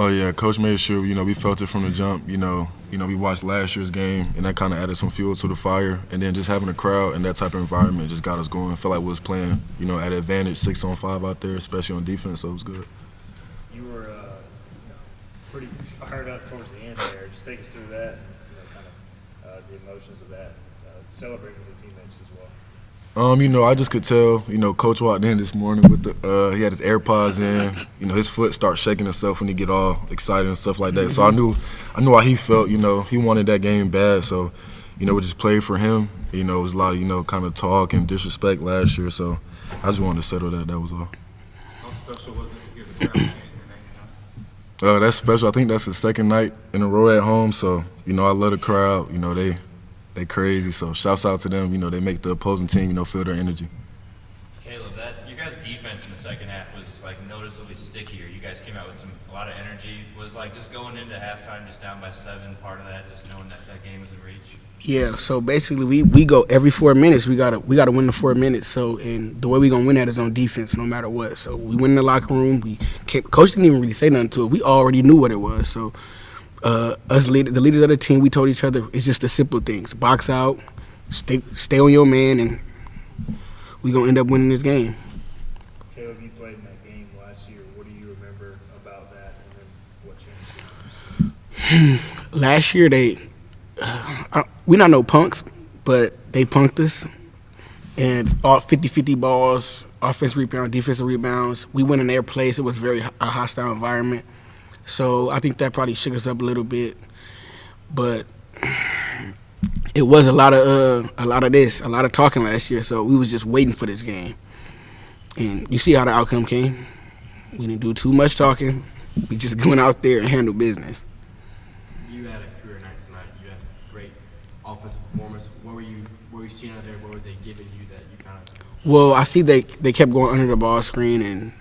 Oh yeah, coach made sure we felt it from the jump. We watched last year's game, and that kind of added some fuel to the fire. And then just having a crowd and that type of environment just got us going. Felt like we was playing, at advantage, 6-on-5 out there, especially on defense. So it was good. You were pretty fired up towards the end there. Just take us through that, the emotions of that, celebrating with the teammates as well. I just could tell, Coach walked in this morning with he had his AirPods in. His foot starts shaking himself when he get all excited and stuff like that. So I knew how he felt. He wanted that game bad. So, we just played for him. It was a lot of, kind of talk and disrespect last year. So I just wanted to settle that. That was all. How special was it to hear the crowd chanting your name? That's special. I think that's the second night in a row at home. So, I love the crowd. They crazy, so shouts out to them. They make the opposing team, feel their energy. Kalib, your guys' defense in the second half was noticeably stickier. You guys came out with a lot of energy. Was just going into halftime just down by 7 part of that, just knowing that game was in reach? Yeah, so basically we go every 4 minutes. We gotta win the 4 minutes. So and the way we gonna win that is on defense, no matter what. So we went in the locker room. Coach didn't even really say nothing to it. We already knew what it was. So. The leaders of the team, we told each other it's just the simple things: box out, stay on your man, and we gonna end up winning this game. Kalib, you played in that game last year. What do you remember about that, and then what changed? Last year we not no punks, but they punked us, and all 50-50 balls, offensive rebound, defensive rebounds. We went in their place. It was a hostile environment. So I think that probably shook us up a little bit, but it was a lot of talking last year. So we was just waiting for this game, and you see how the outcome came. We didn't do too much talking. We just went out there and handled business. You had a career night tonight. You had great offensive performance. What were you seeing out there? What were they giving you that you kind of? Well, I see they kept going under the ball screen and.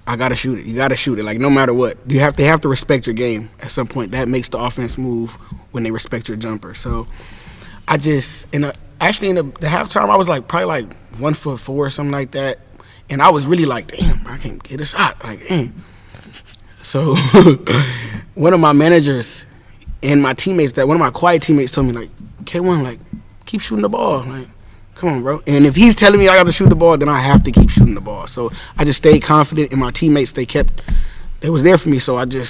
I gotta shoot it. You gotta shoot it. No matter what, they have to respect your game at some point. That makes the offense move when they respect your jumper. So, I just in the halftime, I was probably 1 for 4 or something like that, and I was really damn, I can't get a shot. So, one of my managers and my teammates, one of my quiet teammates, told me K1, keep shooting the ball, come on, bro. And if he's telling me I got to shoot the ball, then I have to keep shooting the ball. So I just stayed confident, and my teammates, they was there for me. So you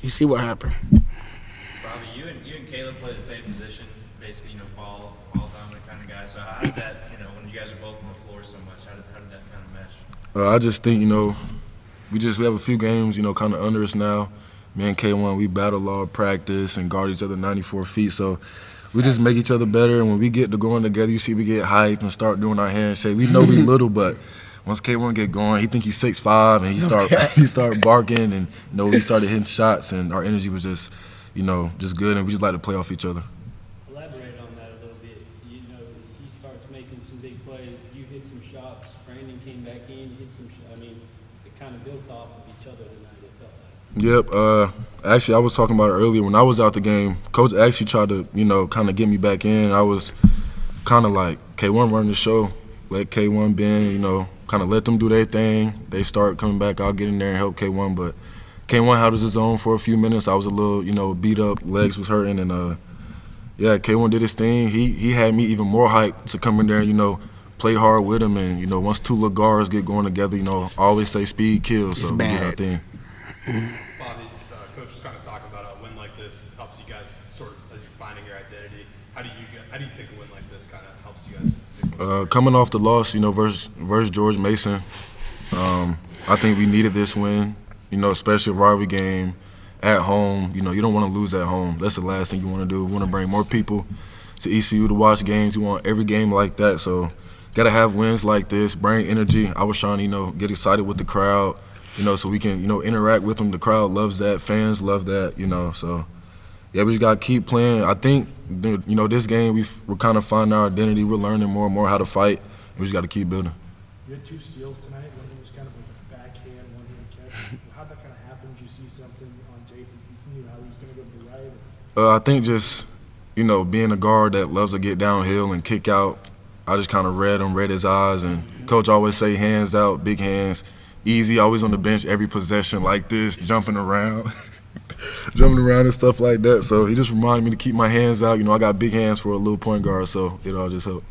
see what happened. Bobby, you and Kalib play the same position, basically, ball dominant kind of guy. So how did that, when you guys are both on the floor so much, how did that kind of mesh? I just think, we have a few games, kind of under us now. Me and K1, we battle all practice and guard each other 94 feet. So we just make each other better, and when we get to going together, you see we get hype and start doing our handshake. We know we little, but once K1 get going, he think he's 6'5", and he start barking, and we started hitting shots, and our energy was just, just good, and we just like to play off each other. Elaborate on that a little bit. He starts making some big plays. You hit some shots. Brandon came back in, hit some. It kind of built off of each other tonight. It felt like. Yep. Actually, I was talking about it earlier. When I was out the game, Coach actually tried to, kind of get me back in. I was kind of K1 running the show. Let K1 bend, kind of let them do their thing. They start coming back. I'll get in there and help K1. But K1 held his own for a few minutes. I was a little, beat up. Legs was hurting. And, K1 did his thing. He had me even more hyped to come in there and, play hard with him. And, once two little guards get going together, I always say speed kills. So we did our thing. Bobby, Coach was kind of talking about a win like this helps you guys sort of as you're finding your identity. How do you think a win like this kind of helps you guys? Coming off the loss, versus George Mason, I think we needed this win. Especially a rivalry game at home. You don't want to lose at home. That's the last thing you want to do. We want to bring more people to ECU to watch games. We want every game like that. So, gotta have wins like this. Bring energy. I was trying to get excited with the crowd. So we can, interact with them. The crowd loves that. Fans love that, So, yeah, we just got to keep playing. I think, this game, we're kind of finding our identity. We're learning more and more how to fight. And we just got to keep building. You had 2 steals tonight. One of them was kind of a backhand, one-hand catch. How'd that kind of happen? Did you see something on tape that you knew how he was going to go to the right? I think just, being a guard that loves to get downhill and kick out, I just kind of read his eyes. And Coach always say hands out, big hands. easy, always on the bench every possession like this, jumping around. Jumping around and stuff like that. So he just reminded me to keep my hands out. You know, I got big hands for a little point guard, so it all just helped.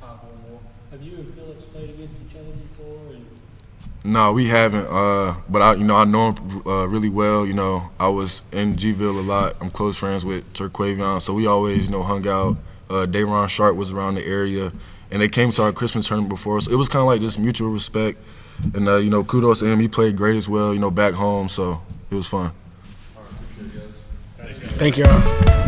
Top one more. Have you and Phillips played against each other before? And No, we haven't. But I know him really well. You know, I was in G-Ville a lot. I'm close friends with Turquavion, so we always, hung out. Dayron Sharp was around the area, and they came to our Christmas tournament before. So it was kind of like just mutual respect. And, kudos to him. He played great as well, back home. So it was fun. Thank y'all.